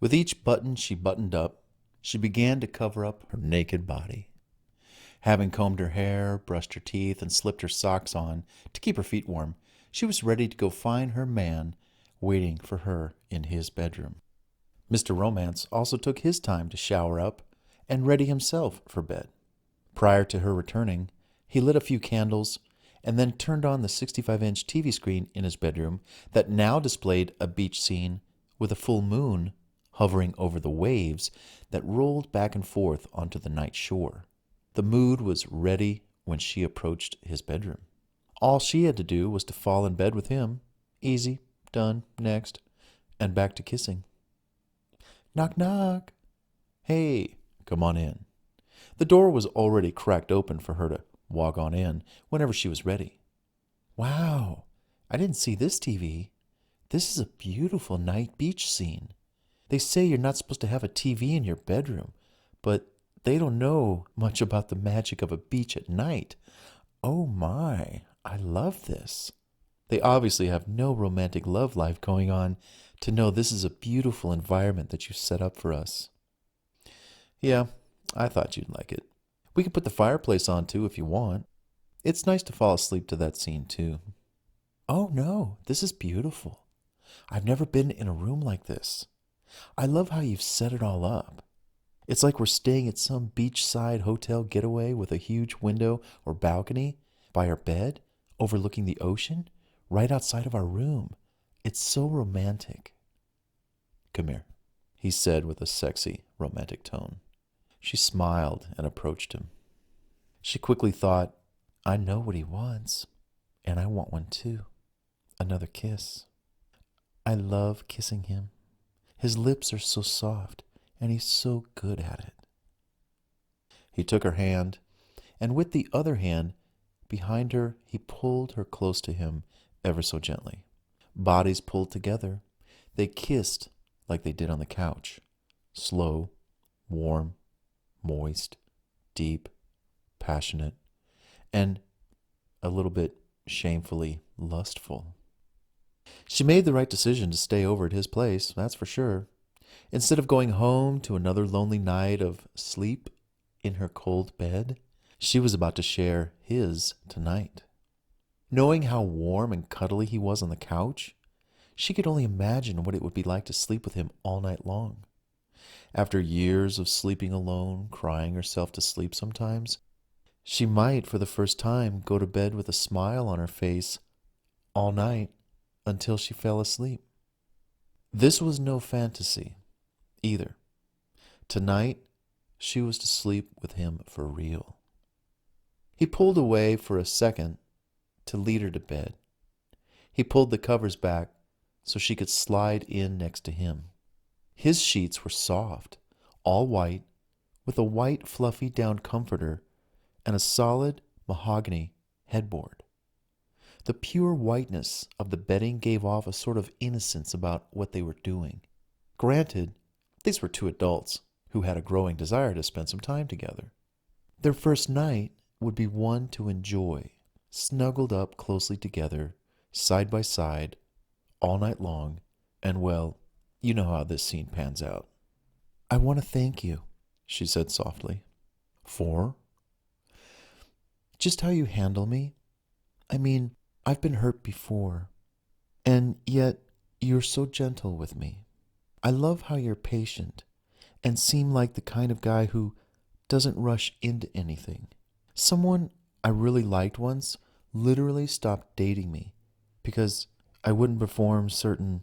With each button she buttoned up, she began to cover up her naked body. Having combed her hair, brushed her teeth, and slipped her socks on to keep her feet warm, she was ready to go find her man waiting for her in his bedroom. Mr. Romance also took his time to shower up and ready himself for bed. Prior to her returning, he lit a few candles and then turned on the 65-inch TV screen in his bedroom that now displayed a beach scene with a full moon hovering over the waves that rolled back and forth onto the night shore. The mood was ready when she approached his bedroom. All she had to do was to fall in bed with him. Easy, done, next, and back to kissing. Knock, knock. Hey, come on in. The door was already cracked open for her to walk on in whenever she was ready. Wow, I didn't see this TV. This is a beautiful night beach scene. They say you're not supposed to have a TV in your bedroom, but they don't know much about the magic of a beach at night. Oh my, I love this. They obviously have no romantic love life going on to know this is a beautiful environment that you set up for us. Yeah, I thought you'd like it. We could put the fireplace on too if you want. It's nice to fall asleep to that scene too. Oh no, this is beautiful. I've never been in a room like this. I love how you've set it all up. It's like we're staying at some beachside hotel getaway with a huge window or balcony by our bed, overlooking the ocean, right outside of our room. It's so romantic. Come here, he said with a sexy, romantic tone. She smiled and approached him. She quickly thought, I know what he wants, and I want one too. Another kiss. I love kissing him. His lips are so soft, and he's so good at it. He took her hand, and with the other hand, behind her, he pulled her close to him ever so gently. Bodies pulled together. They kissed like they did on the couch. Slow, warm, moist, deep, passionate, and a little bit shamefully lustful. She made the right decision to stay over at his place, that's for sure. Instead of going home to another lonely night of sleep in her cold bed, she was about to share his tonight. Knowing how warm and cuddly he was on the couch, she could only imagine what it would be like to sleep with him all night long. After years of sleeping alone, crying herself to sleep sometimes, she might, for the first time, go to bed with a smile on her face all night until she fell asleep. This was no fantasy either. Tonight, she was to sleep with him for real. He pulled away for a second to lead her to bed. He pulled the covers back so she could slide in next to him. His sheets were soft, all white, with a white fluffy down comforter and a solid mahogany headboard. The pure whiteness of the bedding gave off a sort of innocence about what they were doing. Granted, these were two adults who had a growing desire to spend some time together. Their first night would be one to enjoy, snuggled up closely together, side by side, all night long, and well, you know how this scene pans out. I want to thank you, she said softly. For? Just how you handle me. I mean, I've been hurt before, and yet you're so gentle with me. I love how you're patient and seem like the kind of guy who doesn't rush into anything. Someone I really liked once literally stopped dating me because I wouldn't perform certain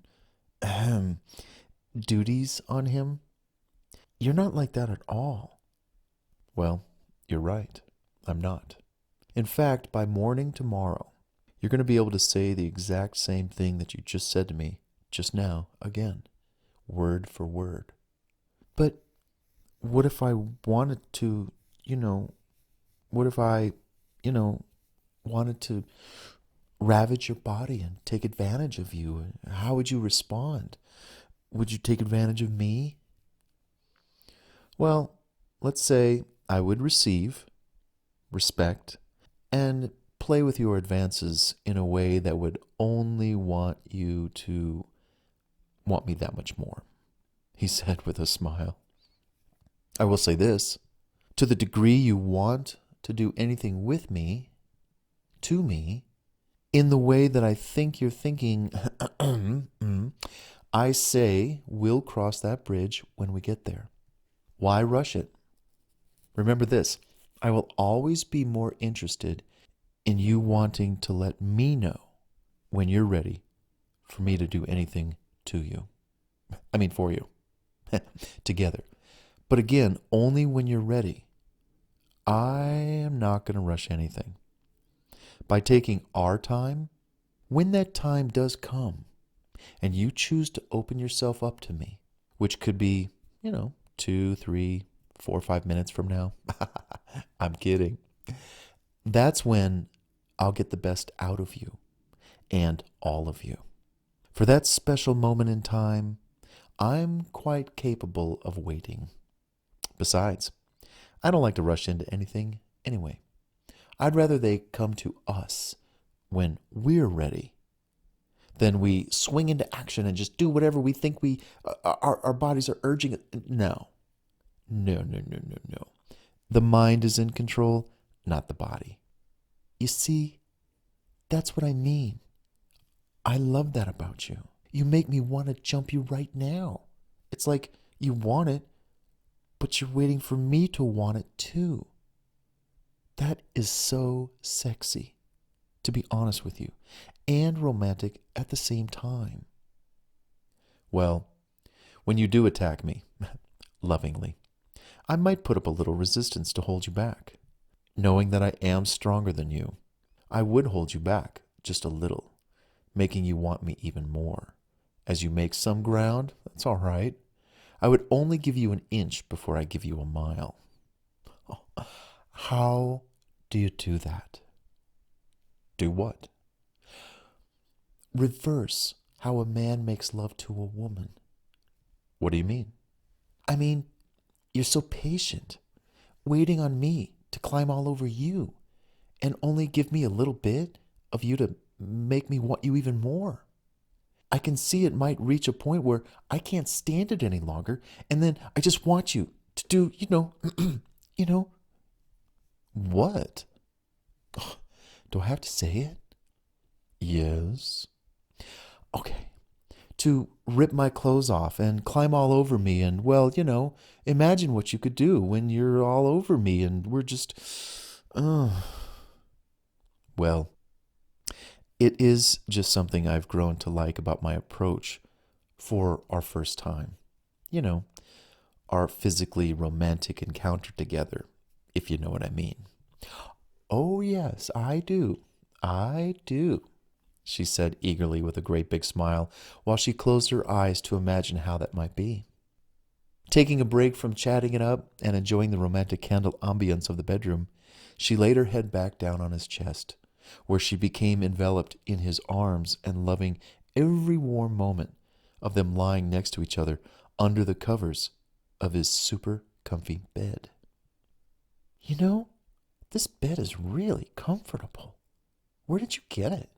duties on him. You're not like that at all. Well, you're right. I'm not. In fact, by morning tomorrow, you're going to be able to say the exact same thing that you just said to me just now again, word for word. But what if I wanted to, wanted to ravage your body and take advantage of you? How would you respond? Would you take advantage of me? Well, let's say I would receive, respect, and play with your advances in a way that would only want you to want me that much more. he said with a smile. I will say this. To the degree you want to do anything with me, to me, in the way that I think you're thinking, I say we'll cross that bridge when we get there. Why rush it? Remember this. I will always be more interested in you wanting to let me know when you're ready for me to do anything to you. For you. Together. But again, only when you're ready. I am not going to rush anything. By taking our time, when that time does come, and you choose to open yourself up to me, which could be, 2, 3, 4, 5 minutes from now. I'm kidding. That's when I'll get the best out of you and all of you. For that special moment in time, I'm quite capable of waiting. Besides, I don't like to rush into anything anyway. I'd rather they come to us when we're ready than we swing into action and just do whatever we think our bodies are urging. No. No. The mind is in control, not the body. You see, that's what I mean. I love that about you. You make me want to jump you right now. It's like you want it, but you're waiting for me to want it too. That is so sexy, to be honest with you, and romantic at the same time. Well, when you do attack me, lovingly, I might put up a little resistance to hold you back. Knowing that I am stronger than you, I would hold you back just a little, making you want me even more. As you make some ground, that's all right. I would only give you an inch before I give you a mile. Oh, how do you do that? Do what? Reverse how a man makes love to a woman. What do you mean? You're so patient, waiting on me to climb all over you, and only give me a little bit of you to make me want you even more. I can see it might reach a point where I can't stand it any longer, and then I just want you to do, What? Do I have to say it? Yes. Okay. To rip my clothes off and climb all over me and, imagine what you could do when you're all over me and we're just, Well, it is just something I've grown to like about my approach for our first time. Our physically romantic encounter together, if you know what I mean. Oh, yes, I do. I do, she said eagerly with a great big smile, while she closed her eyes to imagine how that might be. Taking a break from chatting it up and enjoying the romantic candle ambience of the bedroom, she laid her head back down on his chest, where she became enveloped in his arms and loving every warm moment of them lying next to each other under the covers of his super comfy bed. This bed is really comfortable. Where did you get it?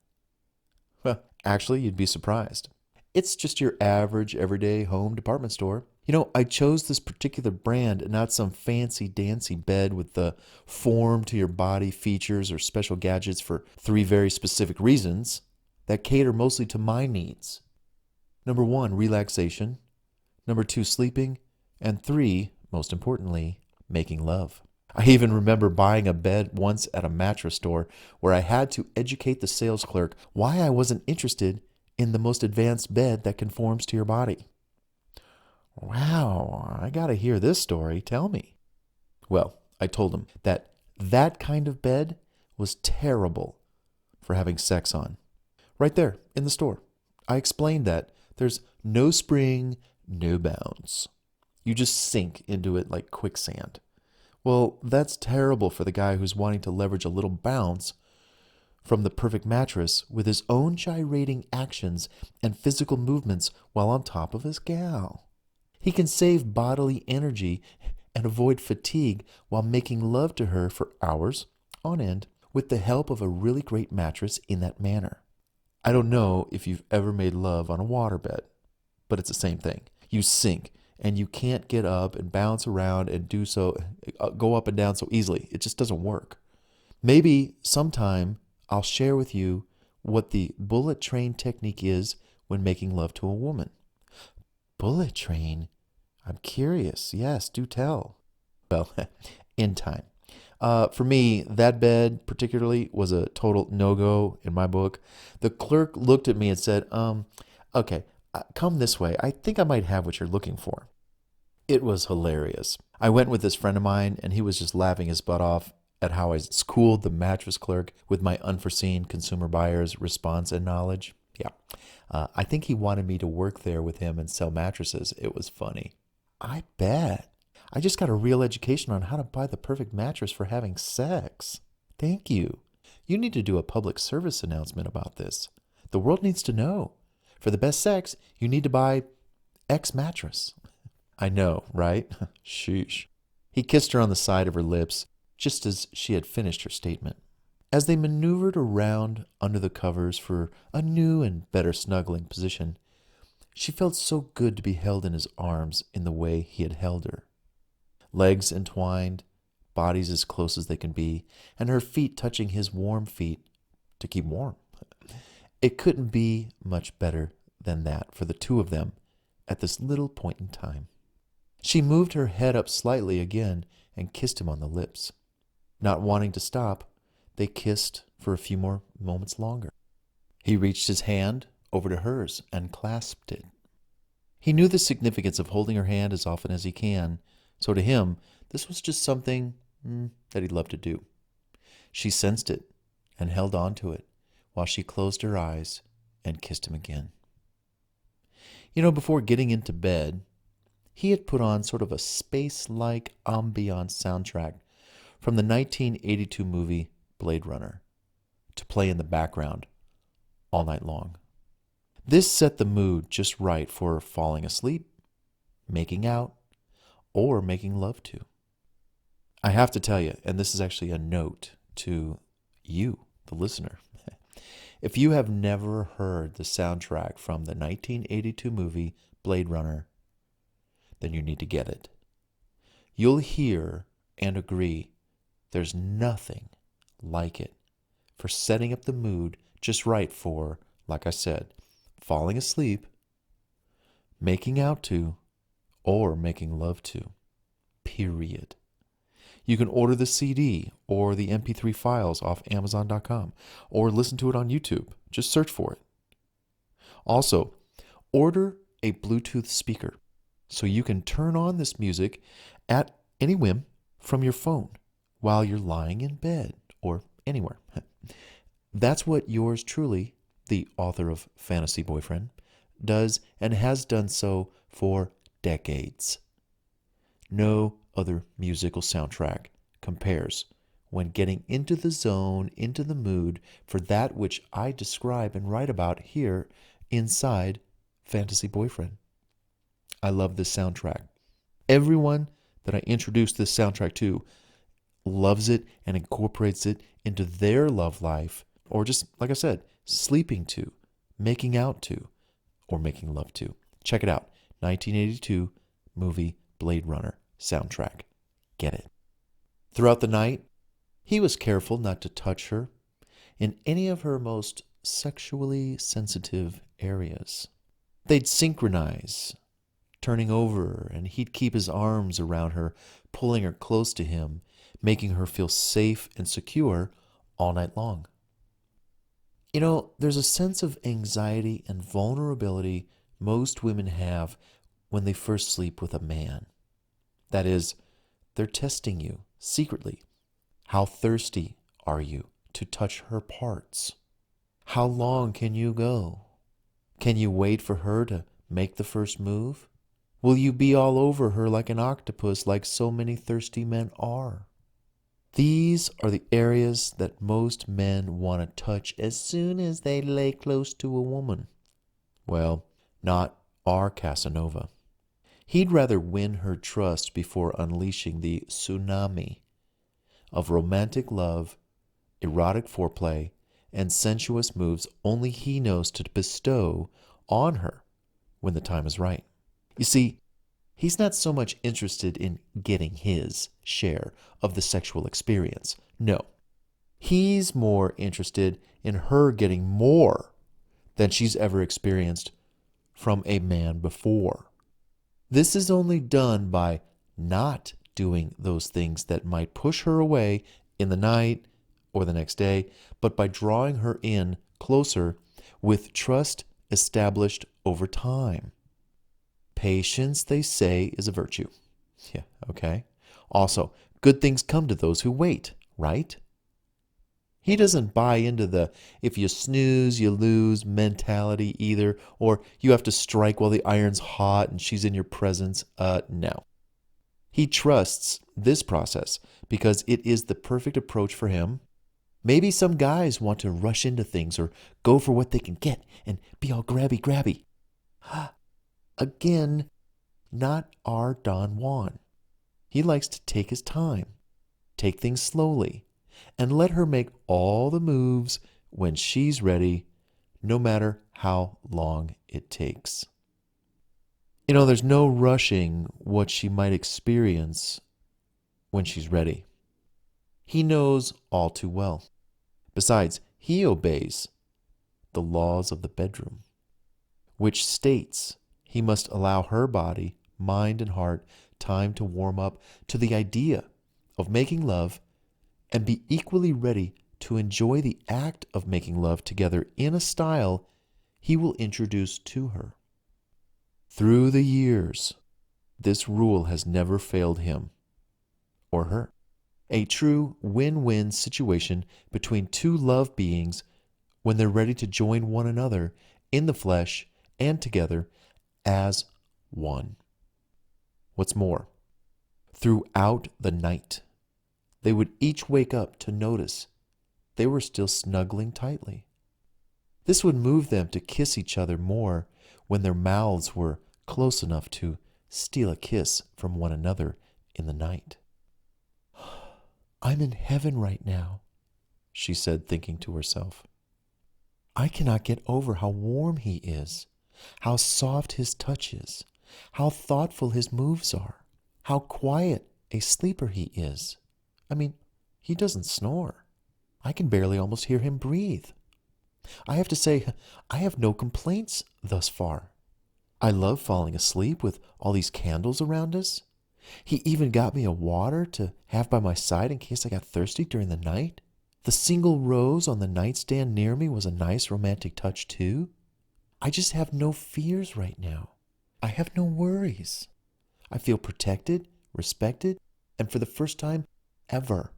Well, actually, you'd be surprised. It's just your average, everyday home department store. I chose this particular brand and not some fancy-dancy bed with the form-to-your-body features or special gadgets for 3 very specific reasons that cater mostly to my needs. Number 1, relaxation. Number 2, sleeping. And 3, most importantly, making love. I even remember buying a bed once at a mattress store where I had to educate the sales clerk why I wasn't interested in the most advanced bed that conforms to your body. Wow, I gotta hear this story. Tell me. Well, I told him that kind of bed was terrible for having sex on. Right there, in the store. I explained that there's no spring, no bounce. You just sink into it like quicksand. Well, that's terrible for the guy who's wanting to leverage a little bounce from the perfect mattress with his own gyrating actions and physical movements while on top of his gal. He can save bodily energy and avoid fatigue while making love to her for hours on end with the help of a really great mattress in that manner. I don't know if you've ever made love on a waterbed, but it's the same thing. You sink and you can't get up and bounce around and go up and down so easily. It just doesn't work. Maybe sometime I'll share with you what the bullet train technique is when making love to a woman. Bullet train? I'm curious. Yes, do tell. Well, in time. For me, that bed particularly was a total no-go in my book. The clerk looked at me and said, okay, come this way. I think I might have what you're looking for. It was hilarious. I went with this friend of mine, and he was just laughing his butt off at how I schooled the mattress clerk with my unforeseen consumer buyer's response and knowledge. Yeah, I think he wanted me to work there with him and sell mattresses. It was funny. I bet. I just got a real education on how to buy the perfect mattress for having sex. Thank you. You need to do a public service announcement about this. The world needs to know. For the best sex, you need to buy X mattress. I know, right? Sheesh. He kissed her on the side of her lips, just as she had finished her statement. As they maneuvered around under the covers for a new and better snuggling position, she felt so good to be held in his arms in the way he had held her. Legs entwined, bodies as close as they can be, and her feet touching his warm feet to keep warm. It couldn't be much better than that for the two of them at this little point in time. She moved her head up slightly again and kissed him on the lips. Not wanting to stop, they kissed for a few more moments longer. He reached his hand over to hers and clasped it. He knew the significance of holding her hand as often as he can, so to him, this was just something that he loved to do. She sensed it and held on to it while she closed her eyes and kissed him again. Before getting into bed, he had put on sort of a space-like ambiance soundtrack from the 1982 movie Blade Runner to play in the background all night long. This set the mood just right for falling asleep, making out, or making love to. I have to tell you, and this is actually a note to you, the listener. If you have never heard the soundtrack from the 1982 movie Blade Runner, then you need to get it. You'll hear and agree there's nothing like it for setting up the mood just right for, like I said, falling asleep, making out to, or making love to. Period. You can order the CD or the MP3 files off Amazon.com or listen to it on YouTube. Just search for it. Also, order a Bluetooth speaker so you can turn on this music at any whim from your phone while you're lying in bed or anywhere. That's what yours truly, the author of Fantasy Boyfriend, does and has done so for decades. No other musical soundtrack compares when getting into the zone, into the mood for that which I describe and write about here inside Fantasy Boyfriend. I love this soundtrack. Everyone that I introduce this soundtrack to loves it and incorporates it into their love life, or just, like I said, sleeping to, making out to, or making love to. Check it out. 1982 movie Blade Runner soundtrack. Get it. Throughout the night, he was careful not to touch her in any of her most sexually sensitive areas. They'd synchronize, turning over, and he'd keep his arms around her, pulling her close to him, making her feel safe and secure all night long. There's a sense of anxiety and vulnerability most women have when they first sleep with a man. That is, they're testing you secretly. How thirsty are you to touch her parts? How long can you go? Can you wait for her to make the first move? Will you be all over her like an octopus, like so many thirsty men are? These are the areas that most men want to touch as soon as they lay close to a woman. Well, not our Casanova. He'd rather win her trust before unleashing the tsunami of romantic love, erotic foreplay, and sensuous moves only he knows to bestow on her when the time is right. You see, He's not so much interested in getting his share of the sexual experience. No. He's more interested in her getting more than she's ever experienced from a man before. This is only done by not doing those things that might push her away in the night or the next day, but by drawing her in closer with trust established over time. Patience, they say, is a virtue. Yeah, okay. Also, good things come to those who wait, right? He doesn't buy into the if you snooze, you lose mentality either, or you have to strike while the iron's hot and she's in your presence. No. He trusts this process because it is the perfect approach for him. Maybe some guys want to rush into things or go for what they can get and be all grabby. Again, not our Don Juan. He likes to take his time, take things slowly, and let her make all the moves when she's ready, no matter how long it takes. There's no rushing what she might experience when she's ready. He knows all too well. Besides, he obeys the laws of the bedroom, which states he must allow her body, mind, and heart time to warm up to the idea of making love and be equally ready to enjoy the act of making love together in a style he will introduce to her. Through the years, this rule has never failed him or her. A true win-win situation between two love beings when they're ready to join one another in the flesh and together as one. What's more, throughout the night, they would each wake up to notice they were still snuggling tightly. This would move them to kiss each other more when their mouths were close enough to steal a kiss from one another in the night. I'm in heaven right now, she said, thinking to herself. I cannot get over how warm he is, how soft his touch is, how thoughtful his moves are, how quiet a sleeper he is. He doesn't snore. I can barely almost hear him breathe. I have to say, I have no complaints thus far. I love falling asleep with all these candles around us. He even got me a water to have by my side in case I got thirsty during the night. The single rose on the nightstand near me was a nice romantic touch too. I just have no fears right now. I have no worries. I feel protected, respected, and for the first time ever,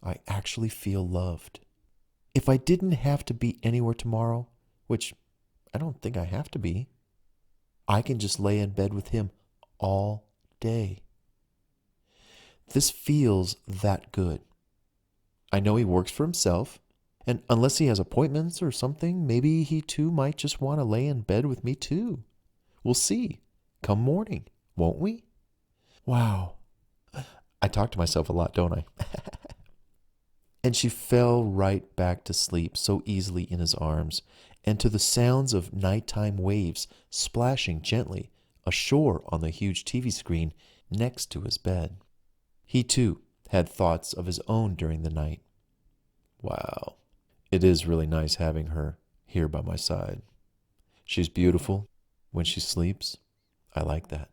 I actually feel loved. If I didn't have to be anywhere tomorrow, which I don't think I have to be, I can just lay in bed with him all day. This feels that good. I know he works for himself, and unless he has appointments or something, maybe he too might just want to lay in bed with me too. We'll see. Come morning, won't we? Wow. I talk to myself a lot, don't I? And she fell right back to sleep so easily in his arms, and to the sounds of nighttime waves splashing gently ashore on the huge TV screen next to his bed. He, too, had thoughts of his own during the night. Wow, it is really nice having her here by my side. She's beautiful when she sleeps. I like that.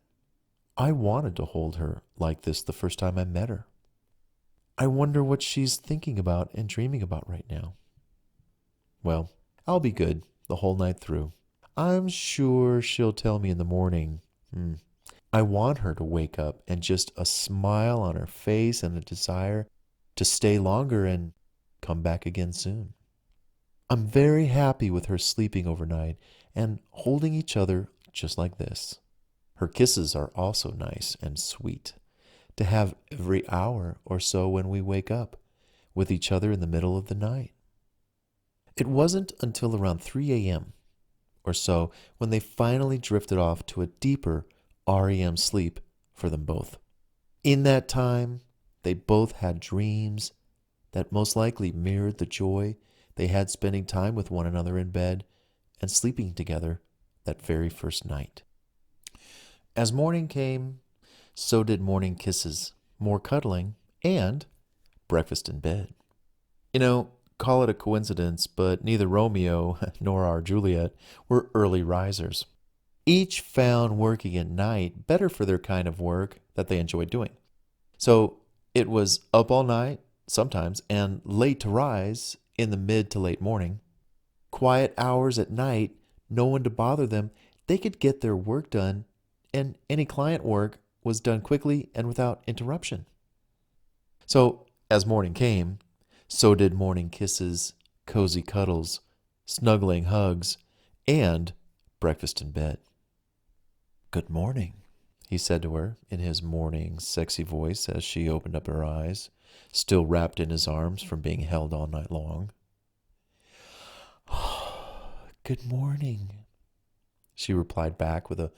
I wanted to hold her like this the first time I met her. I wonder what she's thinking about and dreaming about right now. Well, I'll be good the whole night through. I'm sure she'll tell me in the morning. I want her to wake up and just a smile on her face and a desire to stay longer and come back again soon. I'm very happy with her sleeping overnight and holding each other just like this. Her kisses are also nice and sweet to have every hour or so when we wake up with each other in the middle of the night. It wasn't until around 3 a.m. or so when they finally drifted off to a deeper REM sleep for them both. In that time, they both had dreams that most likely mirrored the joy they had spending time with one another in bed and sleeping together that very first night. As morning came, so did morning kisses, more cuddling, and breakfast in bed. You know, call it a coincidence, but neither Romeo nor our Juliet were early risers. Each found working at night better for their kind of work that they enjoyed doing. So it was up all night, sometimes, and late to rise in the mid to late morning. Quiet hours at night, no one to bother them. They could get their work done, and any client work was done quickly and without interruption. So, as morning came, so did morning kisses, cozy cuddles, snuggling hugs, and breakfast in bed. Good morning, he said to her in his morning, sexy voice as she opened up her eyes, still wrapped in his arms from being held all night long. Good morning, she replied back with a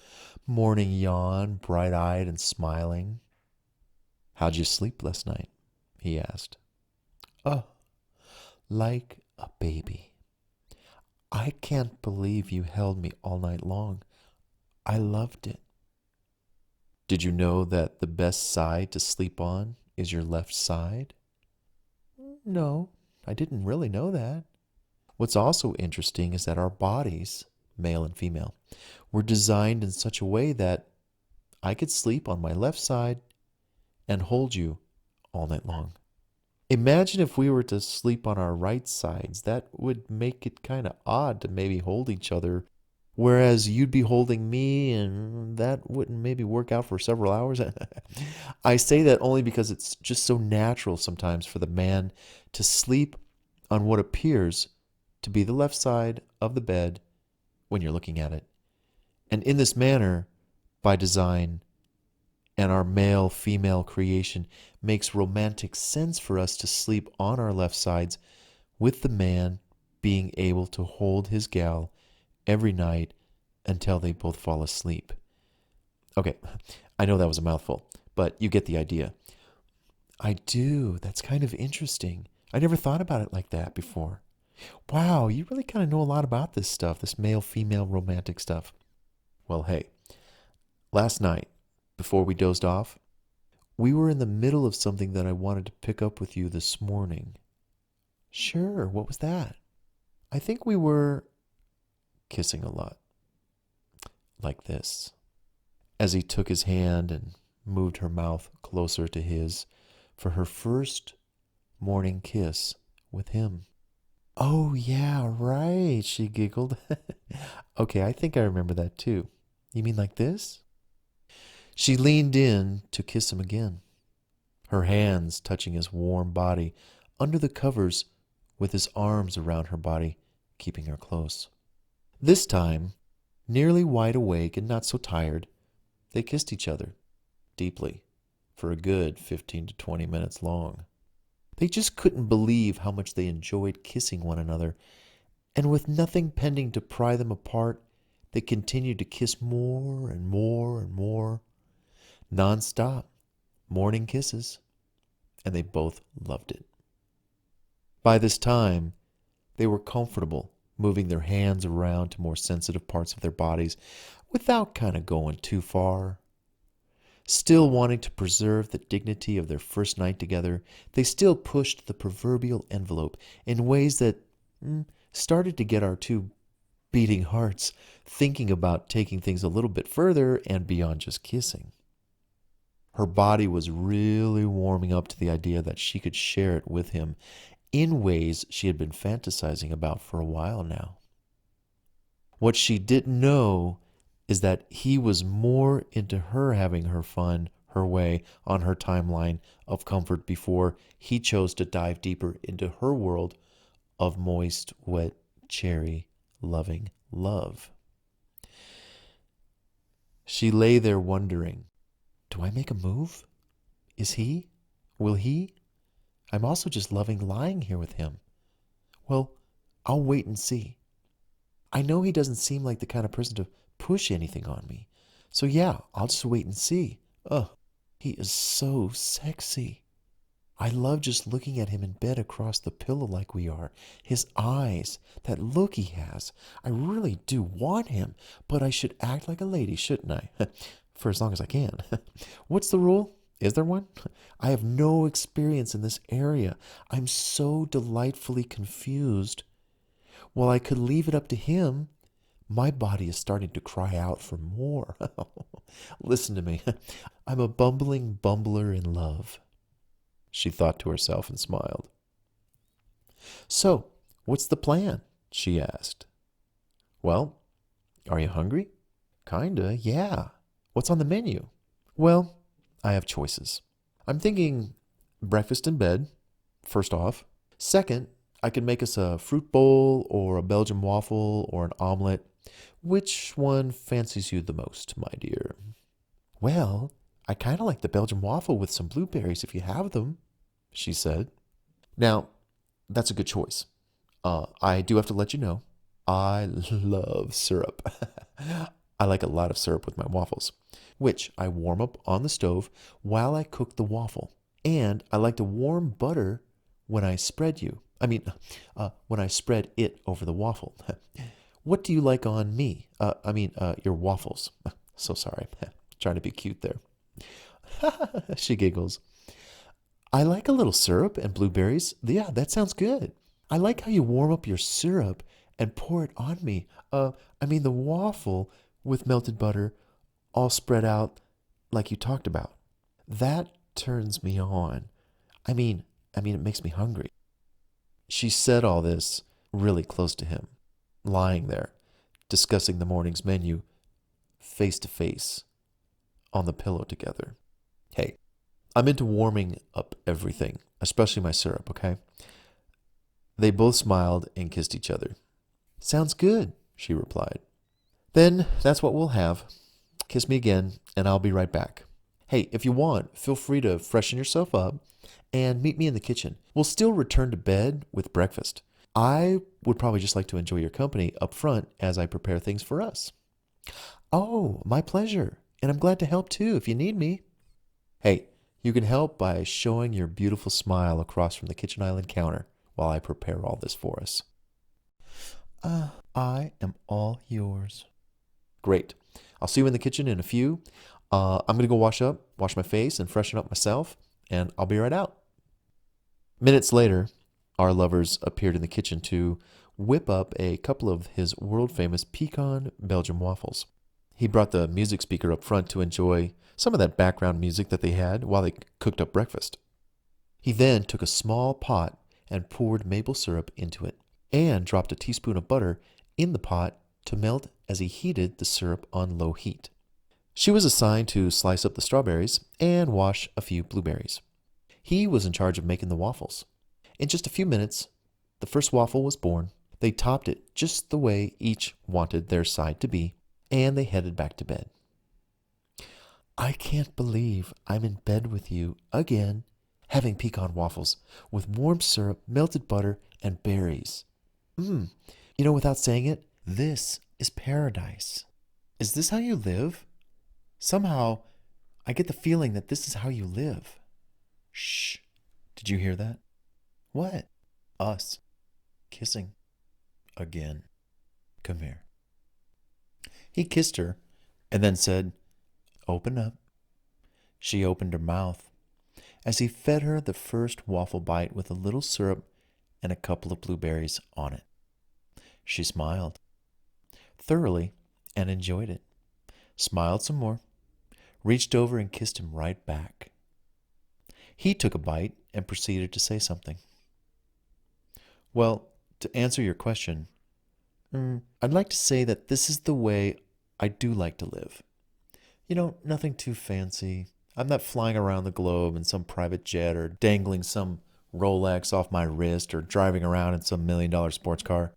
morning yawn, bright-eyed and smiling. How'd you sleep last night? He asked. Oh, like a baby. I can't believe you held me all night long. I loved it. Did you know that the best side to sleep on is your left side? No, I didn't really know that. What's also interesting is that our bodies, male and female, were designed in such a way that I could sleep on my left side and hold you all night long. Imagine if we were to sleep on our right sides. That would make it kind of odd to maybe hold each other, whereas you'd be holding me, and that wouldn't maybe work out for several hours. I say that only because it's just so natural sometimes for the man to sleep on what appears to be the left side of the bed when you're looking at it. And in this manner, by design, and our male-female creation makes romantic sense for us to sleep on our left sides, with the man being able to hold his gal every night until they both fall asleep. Okay, I know that was a mouthful, but you get the idea. I do. That's kind of interesting. I never thought about it like that before. Wow, you really kind of know a lot about this stuff, this male-female romantic stuff. Well, hey, last night, before we dozed off, we were in the middle of something that I wanted to pick up with you this morning. Sure, what was that? I think we were kissing a lot. Like this. As he took his hand and moved her mouth closer to his for her first morning kiss with him. Oh, yeah, right, she giggled. Okay, I think I remember that too. You mean like this? She leaned in to kiss him again, her hands touching his warm body under the covers with his arms around her body, keeping her close. This time, nearly wide awake and not so tired, they kissed each other, deeply, for a good 15 to 20 minutes long. They just couldn't believe how much they enjoyed kissing one another, and with nothing pending to pry them apart, they continued to kiss more and more and more, non-stop, morning kisses, and they both loved it. By this time, they were comfortable moving their hands around to more sensitive parts of their bodies without kind of going too far. Still wanting to preserve the dignity of their first night together, they still pushed the proverbial envelope in ways that started to get our two beating hearts thinking about taking things a little bit further and beyond just kissing. Her body was really warming up to the idea that she could share it with him in ways she had been fantasizing about for a while now. What she didn't know is that he was more into her having her fun her way on her timeline of comfort before he chose to dive deeper into her world of moist, wet, cherry, loving love. She lay there wondering, do I make a move? Is he? Will he? I'm also just loving lying here with him. Well, I'll wait and see. I know he doesn't seem like the kind of person to push anything on me. So yeah, I'll just wait and see. Oh, he is so sexy. I love just looking at him in bed across the pillow like we are. His eyes, that look he has. I really do want him, but I should act like a lady, shouldn't I? for as long as I can. What's the rule? Is there one? I have no experience in this area. I'm so delightfully confused. While I could leave it up to him, my body is starting to cry out for more. Listen to me. I'm a bumbling bumbler in love, she thought to herself and smiled. So, what's the plan? She asked. Well, are you hungry? Kinda, yeah. What's on the menu? Well, I have choices. I'm thinking breakfast in bed, first off. Second, I could make us a fruit bowl or a Belgian waffle or an omelet. Which one fancies you the most, my dear? Well, I kind of like the Belgian waffle with some blueberries if you have them, she said. Now, that's a good choice. I do have to let you know, I love syrup. I like a lot of syrup with my waffles, which I warm up on the stove while I cook the waffle. And I like to warm butter when I spread when I spread it over the waffle. What do you like on me? Your waffles. So sorry. Trying to be cute there. She giggles. I like a little syrup and blueberries. Yeah, that sounds good. I like how you warm up your syrup and pour it on me. The waffle with melted butter all spread out like you talked about. That turns me on. It makes me hungry. She said all this really close to him, lying there, discussing the morning's menu face to face on the pillow together. Hey, I'm into warming up everything, especially my syrup, okay? They both smiled and kissed each other. Sounds good, she replied. Then that's what we'll have. Kiss me again, and I'll be right back. Hey, if you want, feel free to freshen yourself up and meet me in the kitchen. We'll still return to bed with breakfast. I would probably just like to enjoy your company up front as I prepare things for us. Oh, my pleasure. And I'm glad to help too if you need me. Hey, you can help by showing your beautiful smile across from the kitchen island counter while I prepare all this for us. I am all yours. Great. I'll see you in the kitchen in a few. I'm going to go wash my face, and freshen up myself, and I'll be right out. Minutes later, our lovers appeared in the kitchen to whip up a couple of his world-famous pecan Belgian waffles. He brought the music speaker up front to enjoy some of that background music that they had while they cooked up breakfast. He then took a small pot and poured maple syrup into it, and dropped a teaspoon of butter in the pot to melt as he heated the syrup on low heat. She was assigned to slice up the strawberries and wash a few blueberries. He was in charge of making the waffles. In just a few minutes, the first waffle was born. They topped it just the way each wanted their side to be, and they headed back to bed. I can't believe I'm in bed with you again, having pecan waffles with warm syrup, melted butter, and berries. Without saying it, this is paradise. Is this how you live? Somehow, I get the feeling that this is how you live. Shh. Did you hear that? What? Us. Kissing. Again. Come here. He kissed her and then said, Open up. She opened her mouth as he fed her the first waffle bite with a little syrup and a couple of blueberries on it. She smiled thoroughly and enjoyed it. Smiled some more. Reached over and kissed him right back. He took a bite and proceeded to say something. Well, to answer your question, I'd like to say that this is the way I do like to live. Nothing too fancy. I'm not flying around the globe in some private jet or dangling some Rolex off my wrist or driving around in some $1 million sports car.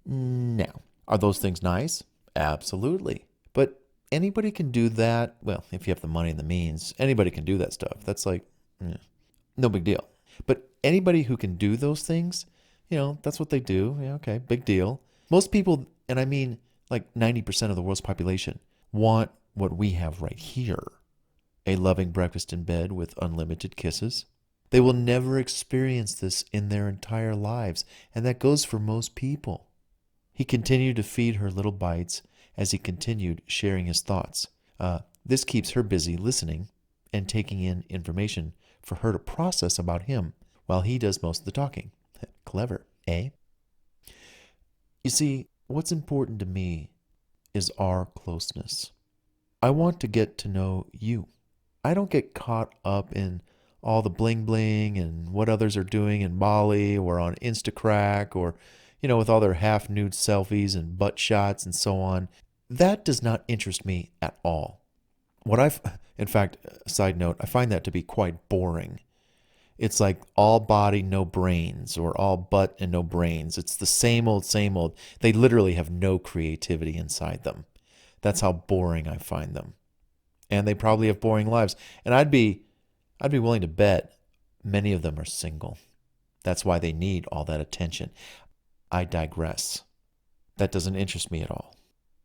Now, are those things nice? Absolutely. But anybody can do that. Well, if you have the money and the means, anybody can do that stuff. That's no big deal. But anybody who can do those things, that's what they do. Yeah, okay, big deal. Most people, and I mean like 90% of the world's population, want what we have right here. A loving breakfast in bed with unlimited kisses. They will never experience this in their entire lives, and that goes for most people. He continued to feed her little bites as he continued sharing his thoughts. This keeps her busy listening and taking in information for her to process about him while he does most of the talking. Clever, eh? You see, what's important to me is our closeness. I want to get to know you. I don't get caught up in all the bling bling and what others are doing in Bali or on Instacrack or, with all their half nude selfies and butt shots and so on. That does not interest me at all. In fact, side note, I find that to be quite boring. It's like all body, no brains, or all butt and no brains. It's the same old, same old. They literally have no creativity inside them. That's how boring I find them. And they probably have boring lives. And I'd be willing to bet many of them are single. That's why they need all that attention. I digress. That doesn't interest me at all.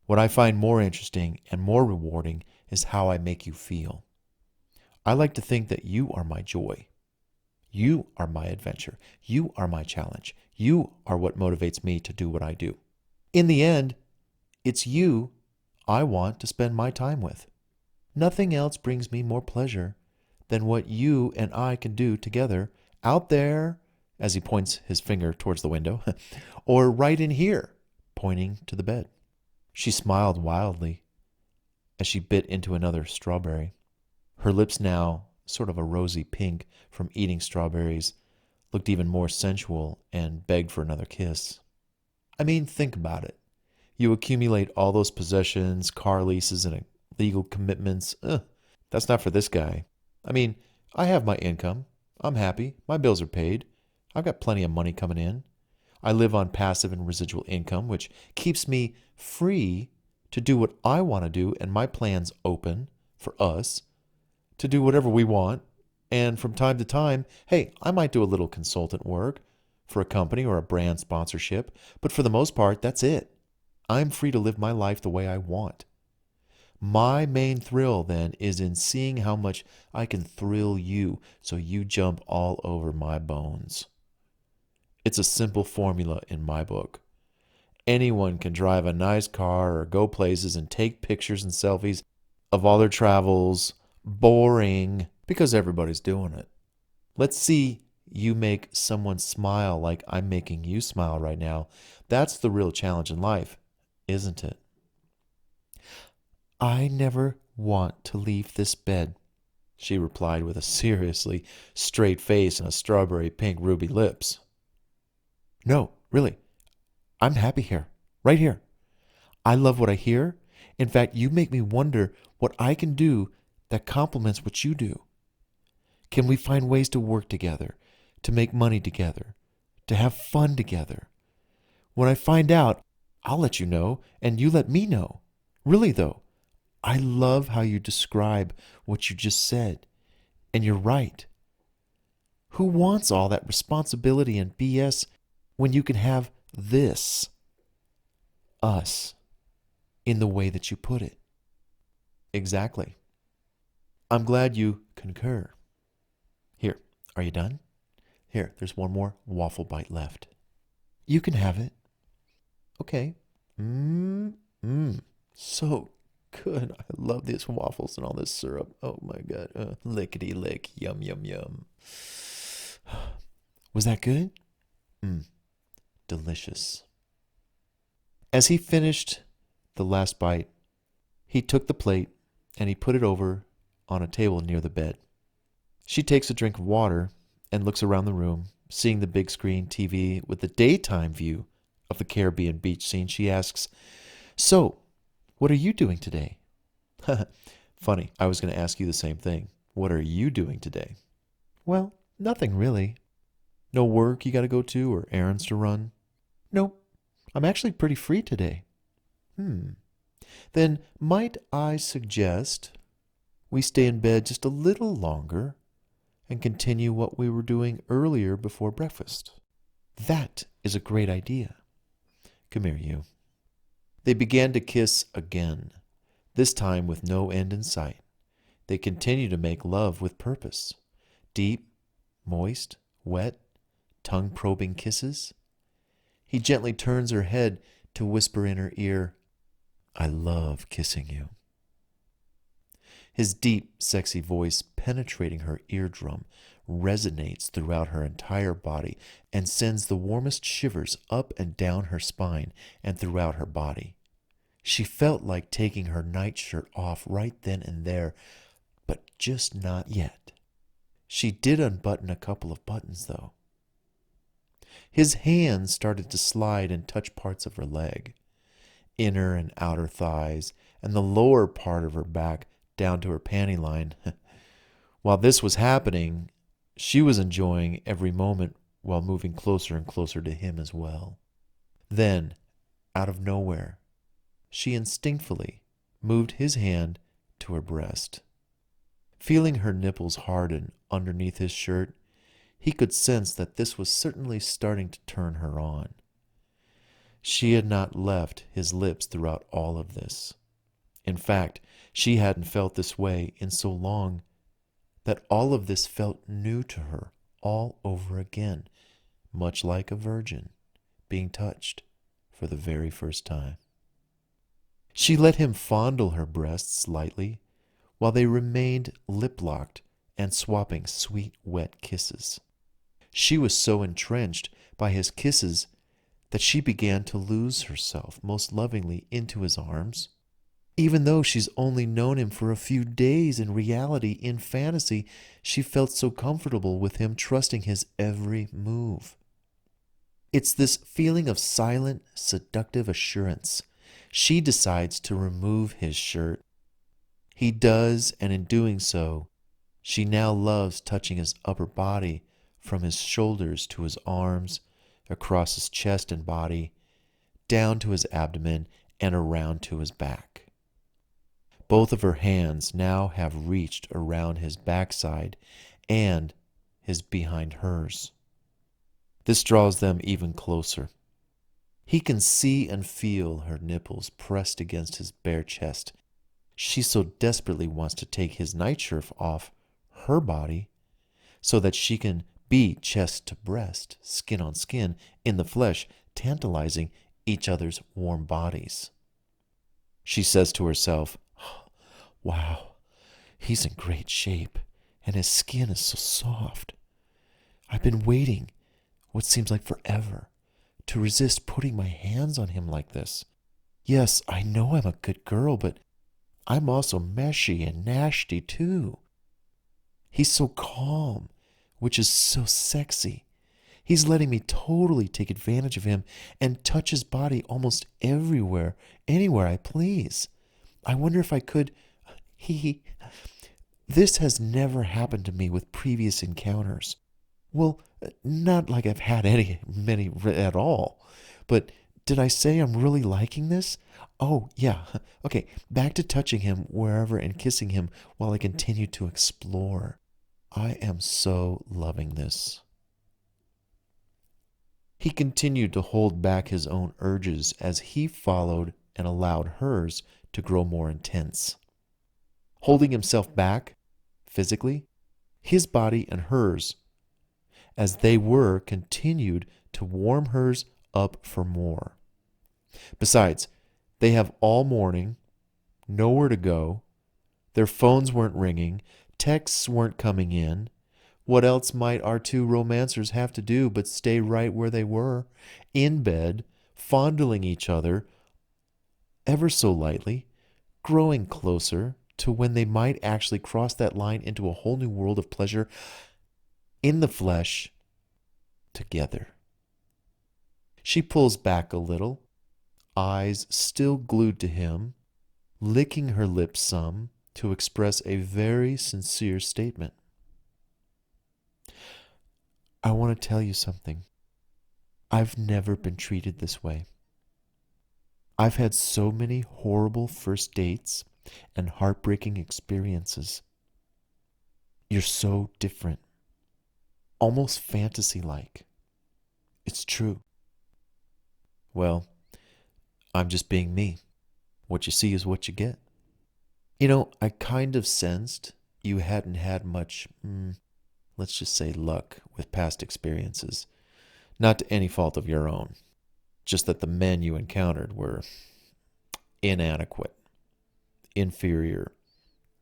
What I find more interesting and more rewarding is how I make you feel. I like to think that you are my joy. You are my adventure. You are my challenge. You are what motivates me to do what I do. In the end, it's you I want to spend my time with. Nothing else brings me more pleasure than what you and I can do together out there, as he points his finger towards the window, or right in here, pointing to the bed. She smiled wildly as she bit into another strawberry. Her lips, now sort of a rosy pink from eating strawberries, looked even more sensual and begged for another kiss. I mean, think about it. You accumulate all those possessions, car leases, and legal commitments. That's not for this guy. I mean, I have my income. I'm happy. My bills are paid. I've got plenty of money coming in. I live on passive and residual income, which keeps me free to do what I want to do, and my plan's open for us to do whatever we want. And from time to time, hey, I might do a little consultant work for a company or a brand sponsorship, but for the most part, that's it. I'm free to live my life the way I want. My main thrill, then, is in seeing how much I can thrill you so you jump all over my bones. It's a simple formula in my book. Anyone can drive a nice car or go places and take pictures and selfies of all their travels. Boring, because everybody's doing it. Let's see you make someone smile like I'm making you smile right now. That's the real challenge in life, isn't it? I never want to leave this bed, she replied with a seriously straight face and a strawberry pink ruby lips. No, really. I'm happy here, right here. I love what I hear. In fact, you make me wonder what I can do that complements what you do. Can we find ways to work together, to make money together, to have fun together? When I find out, I'll let you know, and you let me know. Really, though, I love how you describe what you just said, and you're right. Who wants all that responsibility and BS when you can have this, us, in the way that you put it? Exactly. I'm glad you concur. Here, are you done? Here, there's one more waffle bite left. You can have it. Okay. So good. I love these waffles and all this syrup. Oh my God. Lickety lick. Yum, yum, yum. Was that good? Delicious. As he finished the last bite, he took the plate and he put it over on a table near the bed. She takes a drink of water and looks around the room, seeing the big screen TV with the daytime view of the Caribbean beach scene. She asks, "So, what are you doing today?" Funny, I was going to ask you the same thing. What are you doing today? Well, nothing really. No work you got to go to or errands to run? Nope. I'm actually pretty free today. Then might I suggest we stay in bed just a little longer and continue what we were doing earlier before breakfast? That is a great idea. Come here, you. They began to kiss again, this time with no end in sight. They continued to make love with purpose. Deep, moist, wet, tongue-probing kisses. He gently turns her head to whisper in her ear, "I love kissing you." His deep, sexy voice penetrating her eardrum resonates throughout her entire body and sends the warmest shivers up and down her spine and throughout her body. She felt like taking her nightshirt off right then and there, but just not yet. She did unbutton a couple of buttons, though. His hands started to slide and touch parts of her leg, inner and outer thighs, and the lower part of her back down to her panty line. While this was happening, she was enjoying every moment while moving closer and closer to him as well. Then, out of nowhere, she instinctively moved his hand to her breast. Feeling her nipples harden underneath his shirt, he could sense that this was certainly starting to turn her on. She had not left his lips throughout all of this. In fact, she hadn't felt this way in so long that all of this felt new to her all over again, much like a virgin being touched for the very first time. She let him fondle her breasts lightly while they remained lip-locked and swapping sweet, wet kisses. She was so entrenched by his kisses that she began to lose herself most lovingly into his arms. Even though she's only known him for a few days, in reality, in fantasy, she felt so comfortable with him, trusting his every move. It's this feeling of silent, seductive assurance. She decides to remove his shirt. He does, and in doing so, she now loves touching his upper body from his shoulders to his arms, across his chest and body, down to his abdomen, and around to his back. Both of her hands now have reached around his backside and his behind hers. This draws them even closer. He can see and feel her nipples pressed against his bare chest. She so desperately wants to take his nightshirt off her body so that she can be chest to breast, skin on skin, in the flesh, tantalizing each other's warm bodies. She says to herself, "Wow, he's in great shape, and his skin is so soft. I've been waiting, what seems like forever, to resist putting my hands on him like this. Yes, I know I'm a good girl, but I'm also meshy and nasty too. He's so calm, which is so sexy. He's letting me totally take advantage of him and touch his body almost everywhere, anywhere I please. I wonder if I could... This has never happened to me with previous encounters. Well, not like I've had many at all. But did I say I'm really liking this? Oh, yeah. Okay, back to touching him wherever and kissing him while I continue to explore. I am so loving this." He continued to hold back his own urges as he followed and allowed hers to grow more intense. Holding himself back, physically, his body and hers, as they were, continued to warm hers up for more. Besides, they have all morning, nowhere to go, their phones weren't ringing, texts weren't coming in. What else might our two romancers have to do but stay right where they were, in bed, fondling each other ever so lightly, growing closer to when they might actually cross that line into a whole new world of pleasure in the flesh together. She pulls back a little, eyes still glued to him, licking her lips some to express a very sincere statement. "I want to tell you something. I've never been treated this way. I've had so many horrible first dates and heartbreaking experiences. You're so different, almost fantasy-like. It's true." "Well, I'm just being me. What you see is what you get. I kind of sensed you hadn't had much, let's just say, luck with past experiences. Not to any fault of your own. Just that the men you encountered were inadequate, inferior,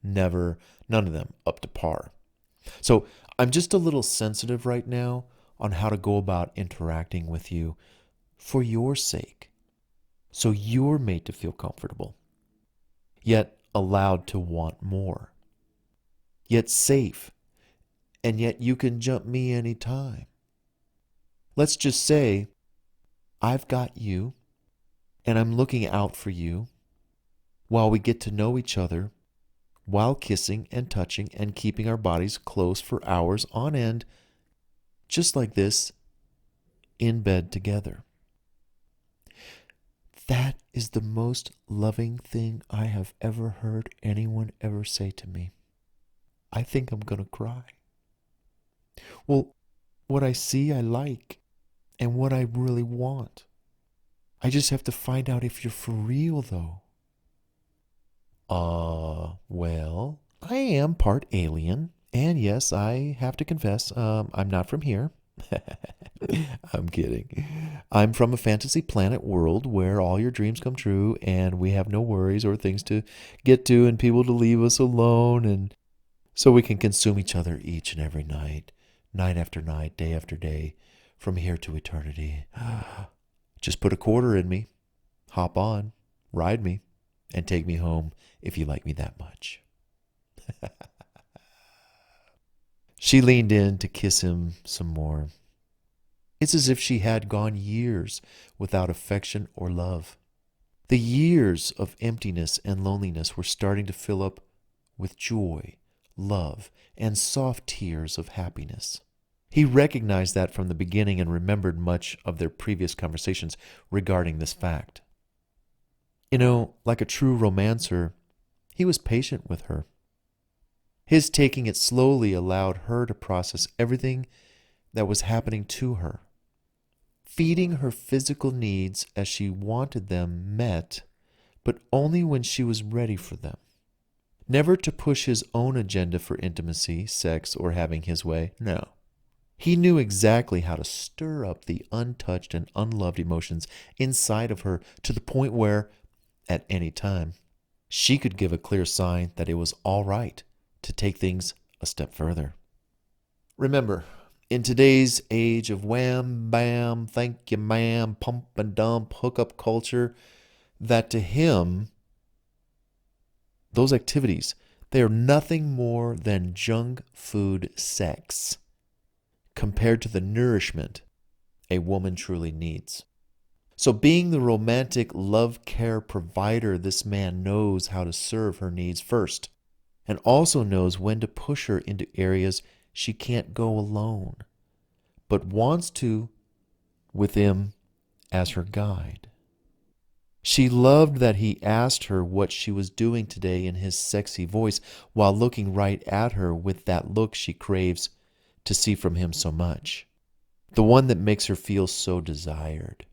never, none of them up to par. So I'm just a little sensitive right now on how to go about interacting with you for your sake, so you're made to feel comfortable, yet allowed to want more, yet safe, and yet you can jump me anytime. Let's just say I've got you, and I'm looking out for you while we get to know each other, while kissing and touching and keeping our bodies close for hours on end, just like this, in bed together. That is the most loving thing I have ever heard anyone ever say to me. I think I'm going to cry. Well, what I see I like, and what I really want. I just have to find out if you're for real, though. Well, I am part alien, and yes, I have to confess, I'm not from here. I'm kidding. I'm from a fantasy planet world where all your dreams come true, and we have no worries or things to get to and people to leave us alone, and so we can consume each other each and every night, night after night, day after day, from here to eternity. Just put a quarter in me, hop on, ride me, and take me home if you like me that much. She leaned in to kiss him some more. It's as if she had gone years without affection or love. The years of emptiness and loneliness were starting to fill up with joy, love, and soft tears of happiness. He recognized that from the beginning and remembered much of their previous conversations regarding this fact. You know, like a true romancer, he was patient with her. His taking it slowly allowed her to process everything that was happening to her, feeding her physical needs as she wanted them met, but only when she was ready for them. Never to push his own agenda for intimacy, sex, or having his way, no. He knew exactly how to stir up the untouched and unloved emotions inside of her to the point where, at any time, she could give a clear sign that it was all right to take things a step further. Remember, in today's age of wham, bam, thank you, ma'am, pump and dump, hookup culture, that to him, those activities, they are nothing more than junk food sex compared to the nourishment a woman truly needs. So being the romantic love care provider, this man knows how to serve her needs first, and also knows when to push her into areas she can't go alone, but wants to with him as her guide. She loved that he asked her what she was doing today in his sexy voice while looking right at her with that look she craves to see from him so much, the one that makes her feel so desired.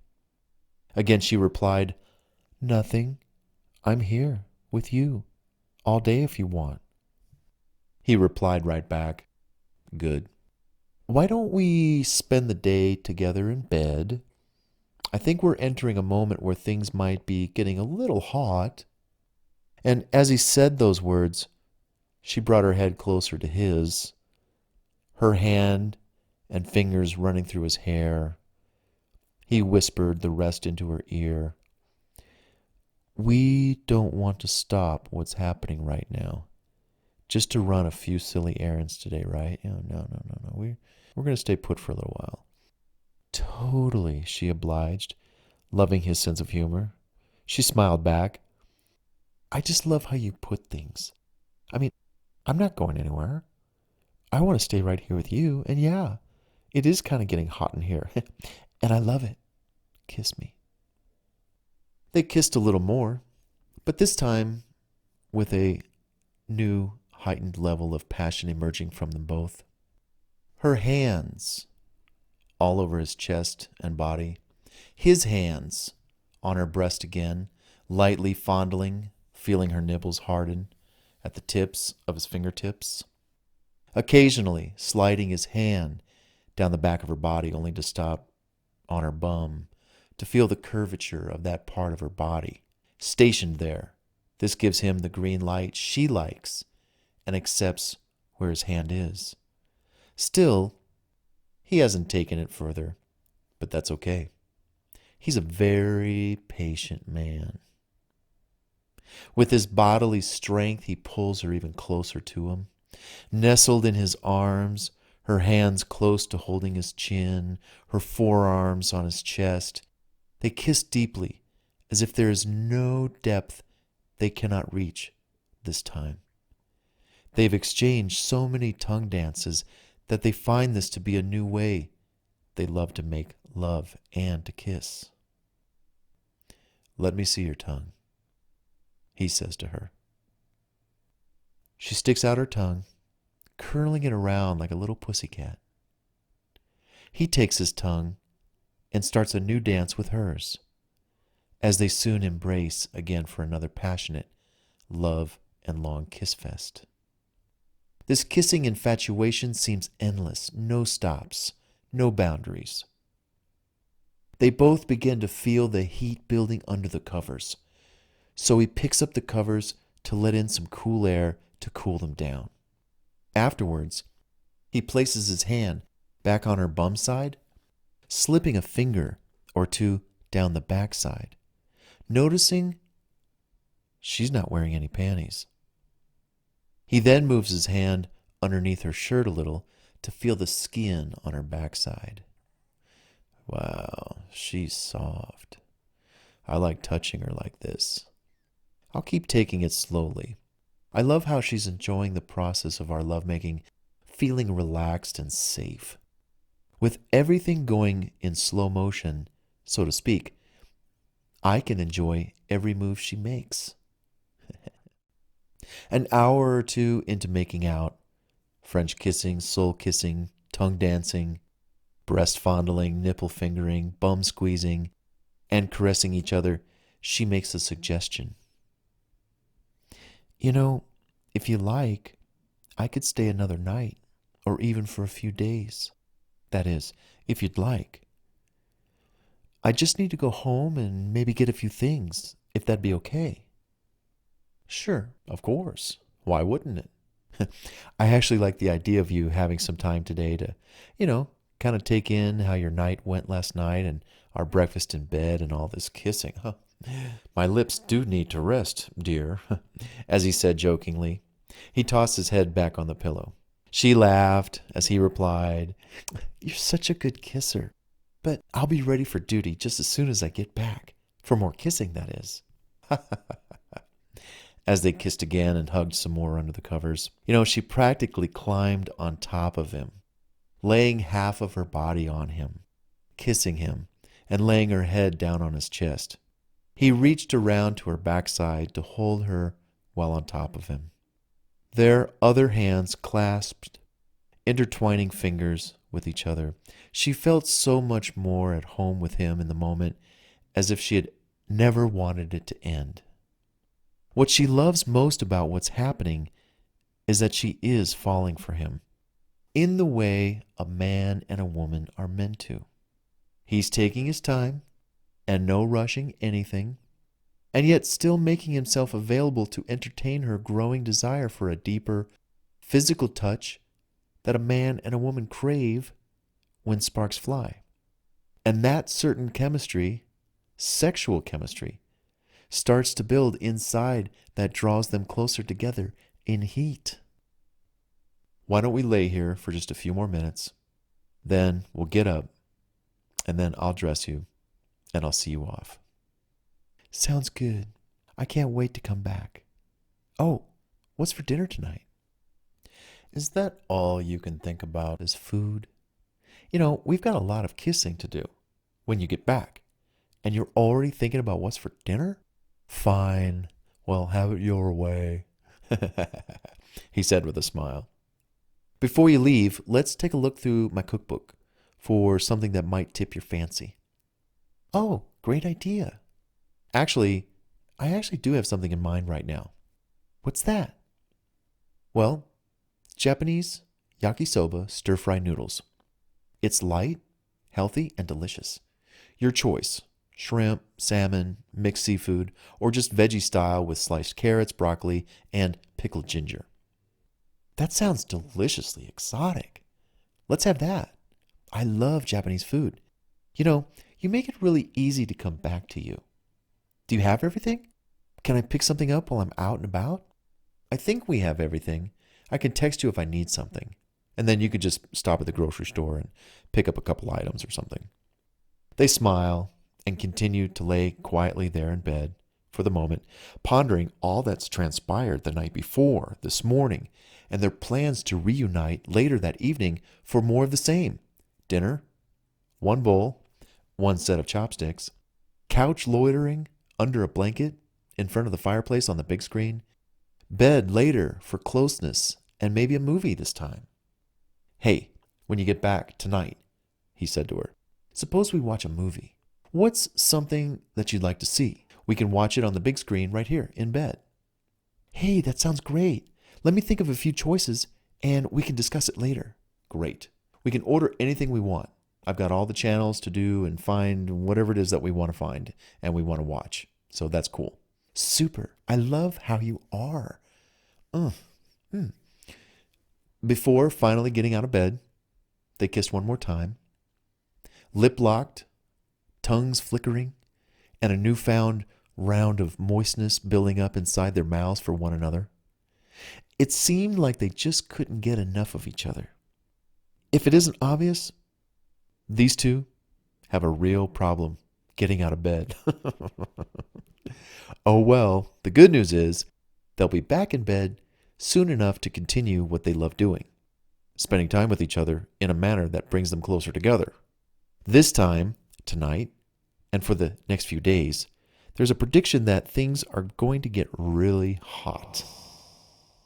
Again she replied, "Nothing. I'm here with you all day if you want." He replied right back, "Good. Why don't we spend the day together in bed? I think we're entering a moment where things might be getting a little hot." And as he said those words, she brought her head closer to his, her hand and fingers running through his hair. He whispered the rest into her ear. "We don't want to stop what's happening right now, just to run a few silly errands today, right? Oh, no. We're going to stay put for a little while." "Totally," she obliged, loving his sense of humor. She smiled back. "I just love how you put things. I mean, I'm not going anywhere. I want to stay right here with you. And yeah, it is kind of getting hot in here. And I love it. Kiss me." They kissed a little more, but this time with a new heightened level of passion emerging from them both. Her hands all over his chest and body, his hands on her breast again, lightly fondling, feeling her nipples harden at the tips of his fingertips, occasionally sliding his hand down the back of her body only to stop on her bum to feel the curvature of that part of her body stationed there. This gives him the green light she likes and accepts where his hand is. Still, he hasn't taken it further, but that's okay. He's a very patient man. With his bodily strength, he pulls her even closer to him. Nestled in his arms, her hands close to holding his chin, her forearms on his chest, they kiss deeply, as if there is no depth they cannot reach this time. They've exchanged so many tongue dances that they find this to be a new way they love to make love and to kiss. "Let me see your tongue," he says to her. She sticks out her tongue, curling it around like a little pussycat. He takes his tongue and starts a new dance with hers, as they soon embrace again for another passionate love and long kiss fest. This kissing infatuation seems endless, no stops, no boundaries. They both begin to feel the heat building under the covers, so he picks up the covers to let in some cool air to cool them down. Afterwards, he places his hand back on her bum side, slipping a finger or two down the backside, noticing she's not wearing any panties. He then moves his hand underneath her shirt a little to feel the skin on her backside. Wow, she's soft. I like touching her like this. I'll keep taking it slowly. I love how she's enjoying the process of our lovemaking, feeling relaxed and safe. With everything going in slow motion, so to speak, I can enjoy every move she makes. An hour or two into making out, French kissing, soul kissing, tongue dancing, breast fondling, nipple fingering, bum squeezing, and caressing each other, she makes a suggestion. "You know, if you like, I could stay another night, or even for a few days. That is, if you'd like. I just need to go home and maybe get a few things, if that'd be okay." "Sure, of course. Why wouldn't it? I actually like the idea of you having some time today to, kind of take in how your night went last night and our breakfast in bed and all this kissing, huh? My lips do need to rest, dear," as he said jokingly. He tossed his head back on the pillow. She laughed as he replied, "You're such a good kisser, but I'll be ready for duty just as soon as I get back. For more kissing, that is." As they kissed again and hugged some more under the covers, she practically climbed on top of him, laying half of her body on him, kissing him, and laying her head down on his chest. He reached around to her backside to hold her while on top of him. Their other hands clasped, intertwining fingers with each other. She felt so much more at home with him in the moment, as if she had never wanted it to end. What she loves most about what's happening is that she is falling for him, in the way a man and a woman are meant to. He's taking his time, and no rushing anything, and yet still making himself available to entertain her growing desire for a deeper physical touch that a man and a woman crave when sparks fly. And that certain chemistry, sexual chemistry, starts to build inside that draws them closer together in heat. "Why don't we lay here for just a few more minutes? Then we'll get up, and then I'll dress you, and I'll see you off." "Sounds good. I can't wait to come back. Oh, what's for dinner tonight?" "Is that all you can think about is food? We've got a lot of kissing to do when you get back, and you're already thinking about what's for dinner? Fine. Well, have it your way," he said with a smile. "Before you leave, let's take a look through my cookbook for something that might tip your fancy." "Oh, great idea. I actually do have something in mind right now." "What's that?" "Well, Japanese yakisoba stir-fry noodles. It's light, healthy, and delicious. Your choice: shrimp, salmon, mixed seafood, or just veggie style with sliced carrots, broccoli, and pickled ginger." That sounds deliciously exotic. Let's have that. I love Japanese food. You know, you make it really easy to come back to you. Do you have everything? Can I pick something up while I'm out and about? I think we have everything. I can text you if I need something. And then you could just stop at the grocery store and pick up a couple items or something. They smile and continue to lay quietly there in bed for the moment, pondering all that's transpired the night before, this morning, and their plans to reunite later that evening for more of the same. Dinner, one bowl, one set of chopsticks, couch loitering under a blanket in front of the fireplace on the big screen, bed later for closeness and maybe a movie this time. Hey, when you get back tonight, he said to her, suppose we watch a movie. What's something that you'd like to see? We can watch it on the big screen right here in bed. Hey, that sounds great. Let me think of a few choices and we can discuss it later. Great. We can order anything we want. I've got all the channels to do and find whatever it is that we want to find and we want to watch. So that's cool. Super. I love how you are. Before finally getting out of bed, they kissed one more time. Lip locked, tongues flickering, and a newfound round of moistness building up inside their mouths for one another. It seemed like they just couldn't get enough of each other. If it isn't obvious, these two have a real problem getting out of bed. Oh well, the good news is they'll be back in bed soon enough to continue what they love doing, spending time with each other in a manner that brings them closer together. This time, tonight, and for the next few days, there's a prediction that things are going to get really hot.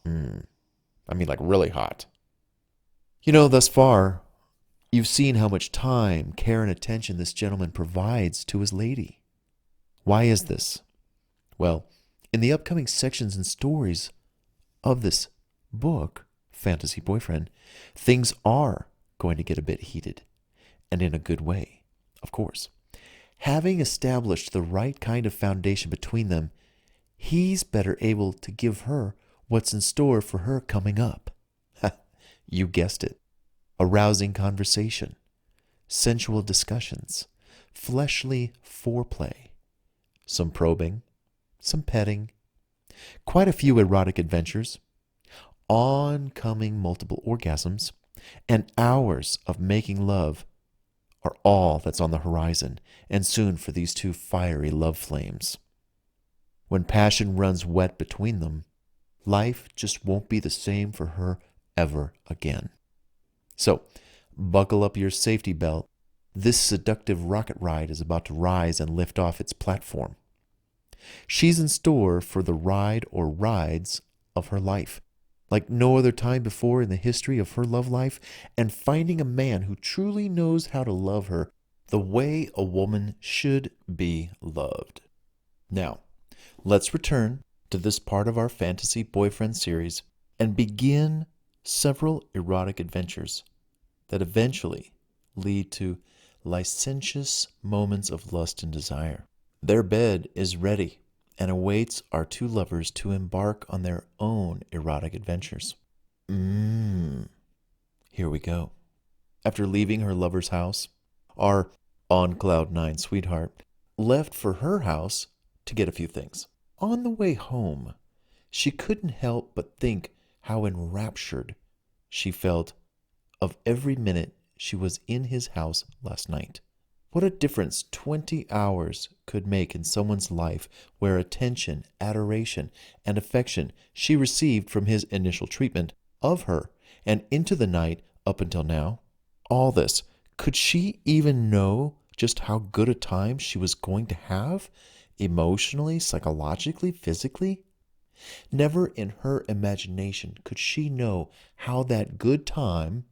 Like really hot. You know, thus far, you've seen how much time, care, and attention this gentleman provides to his lady. Why is this? Well, in the upcoming sections and stories of this book, Fantasy Boyfriend, things are going to get a bit heated, and in a good way, of course. Having established the right kind of foundation between them, he's better able to give her what's in store for her coming up. You guessed it. Arousing conversation, sensual discussions, fleshly foreplay, some probing, some petting, quite a few erotic adventures, oncoming multiple orgasms, and hours of making love are all that's on the horizon, and soon for these two fiery love flames. When passion runs wet between them, life just won't be the same for her ever again. So, buckle up your safety belt. This seductive rocket ride is about to rise and lift off its platform. She's in store for the ride or rides of her life, like no other time before in the history of her love life, and finding a man who truly knows how to love her the way a woman should be loved. Now, let's return to this part of our Fantasy Boyfriend series and begin several erotic adventures that eventually lead to licentious moments of lust and desire. Their bed is ready and awaits our two lovers to embark on their own erotic adventures. Here we go. After leaving her lover's house, our on cloud nine sweetheart left for her house to get a few things. On the way home, she couldn't help but think how enraptured she felt of every minute she was in his house last night. What a difference 20 hours could make in someone's life where attention, adoration, and affection she received from his initial treatment of her and into the night up until now. All this, could she even know just how good a time she was going to have? Emotionally, psychologically, physically? Never in her imagination could she know how that good time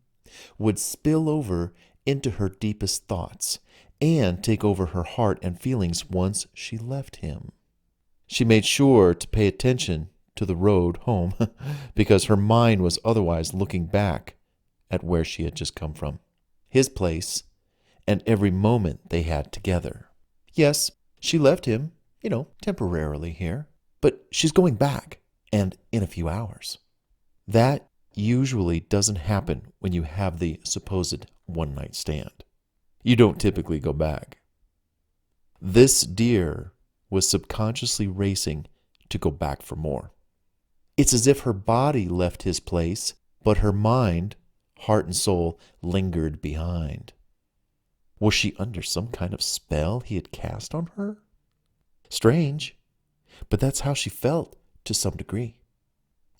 would spill over into her deepest thoughts and take over her heart and feelings once she left him. She made sure to pay attention to the road home because her mind was otherwise looking back at where she had just come from, his place, and every moment they had together. Yes, she left him, temporarily here, but she's going back, and in a few hours. That usually doesn't happen when you have the supposed one-night stand. You don't typically go back. This deer was subconsciously racing to go back for more. It's as if her body left his place, but her mind, heart and soul lingered behind. Was she under some kind of spell he had cast on her? Strange, but that's how she felt to some degree.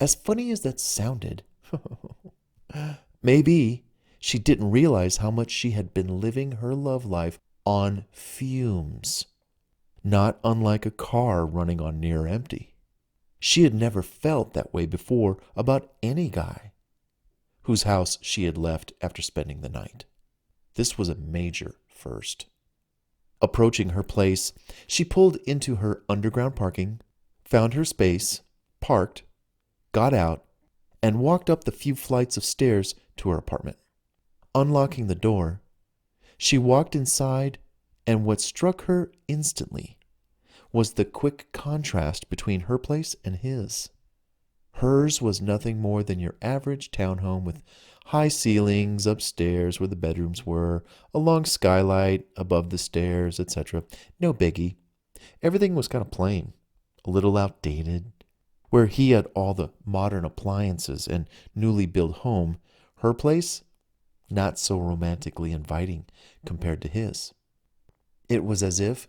As funny as that sounded, maybe she didn't realize how much she had been living her love life on fumes, not unlike a car running on near empty. She had never felt that way before about any guy whose house she had left after spending the night. This was a major first. Approaching her place, she pulled into her underground parking, found her space, parked, got out, and walked up the few flights of stairs to her apartment. Unlocking the door, she walked inside, and what struck her instantly was the quick contrast between her place and his. Hers was nothing more than your average townhome with high ceilings upstairs where the bedrooms were, a long skylight above the stairs, etc. No biggie. Everything was kind of plain, a little outdated. Where he had all the modern appliances and newly built home, her place, not so romantically inviting compared to his. It was as if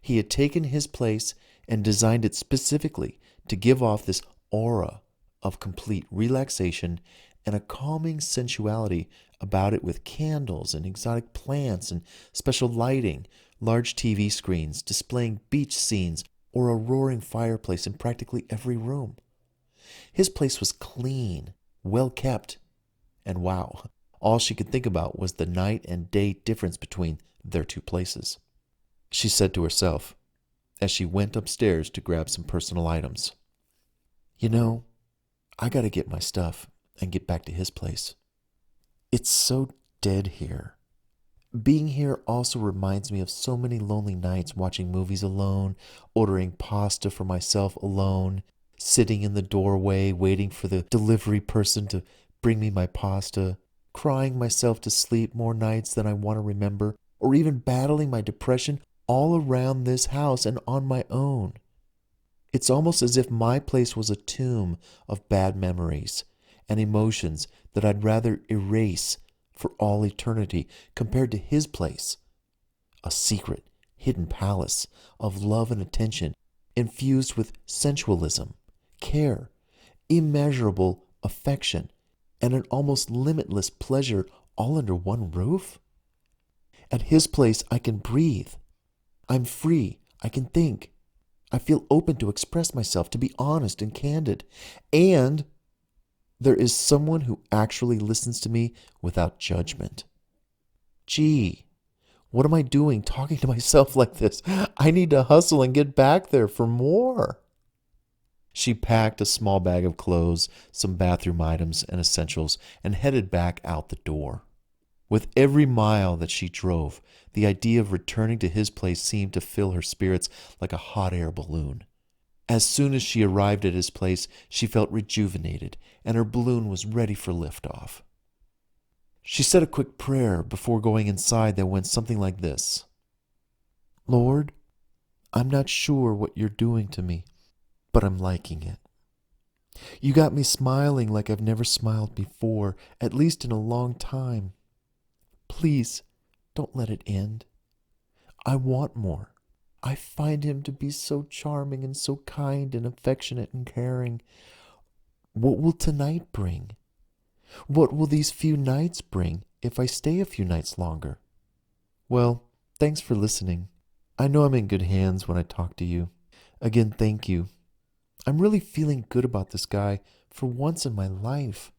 he had taken his place and designed it specifically to give off this aura of complete relaxation and a calming sensuality about it, with candles and exotic plants and special lighting, large TV screens displaying beach scenes, or a roaring fireplace in practically every room. His place was clean, well kept, and wow, all she could think about was the night and day difference between their two places. She said to herself as she went upstairs to grab some personal items, "You know, I gotta get my stuff and get back to his place. It's so dead here. Being here also reminds me of so many lonely nights watching movies alone, ordering pasta for myself alone, sitting in the doorway waiting for the delivery person to bring me my pasta, crying myself to sleep more nights than I want to remember, or even battling my depression all around this house and on my own. It's almost as if my place was a tomb of bad memories and emotions that I'd rather erase for all eternity, compared to his place, a secret, hidden palace of love and attention infused with sensualism, care, immeasurable affection, and an almost limitless pleasure all under one roof. At his place, I can breathe. I'm free. I can think. I feel open to express myself, to be honest and candid. And there is someone who actually listens to me without judgment. Gee, what am I doing talking to myself like this? I need to hustle and get back there for more." She packed a small bag of clothes, some bathroom items and essentials, and headed back out the door. With every mile that she drove, the idea of returning to his place seemed to fill her spirits like a hot air balloon. As soon as she arrived at his place, she felt rejuvenated, and her balloon was ready for liftoff. She said a quick prayer before going inside that went something like this: "Lord, I'm not sure what you're doing to me, but I'm liking it. You got me smiling like I've never smiled before, at least in a long time. Please, don't let it end. I want more. I find him to be so charming and so kind and affectionate and caring. What will tonight bring? What will these few nights bring if I stay a few nights longer?" Well, thanks for listening. I know I'm in good hands when I talk to you. Again, thank you. I'm really feeling good about this guy for once in my life.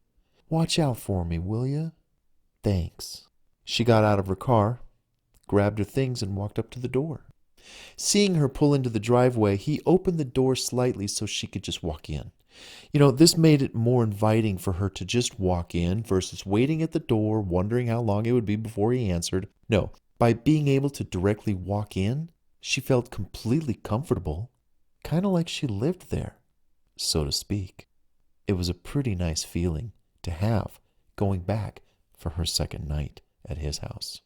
Watch out for me, will you? Thanks. She got out of her car, grabbed her things, and walked up to the door. Seeing her pull into the driveway, he opened the door slightly so she could just walk in. This made it more inviting for her to just walk in versus waiting at the door, wondering how long it would be before he answered. No, by being able to directly walk in, she felt completely comfortable, kind of like she lived there, so to speak. It was a pretty nice feeling to have going back for her second night at his house.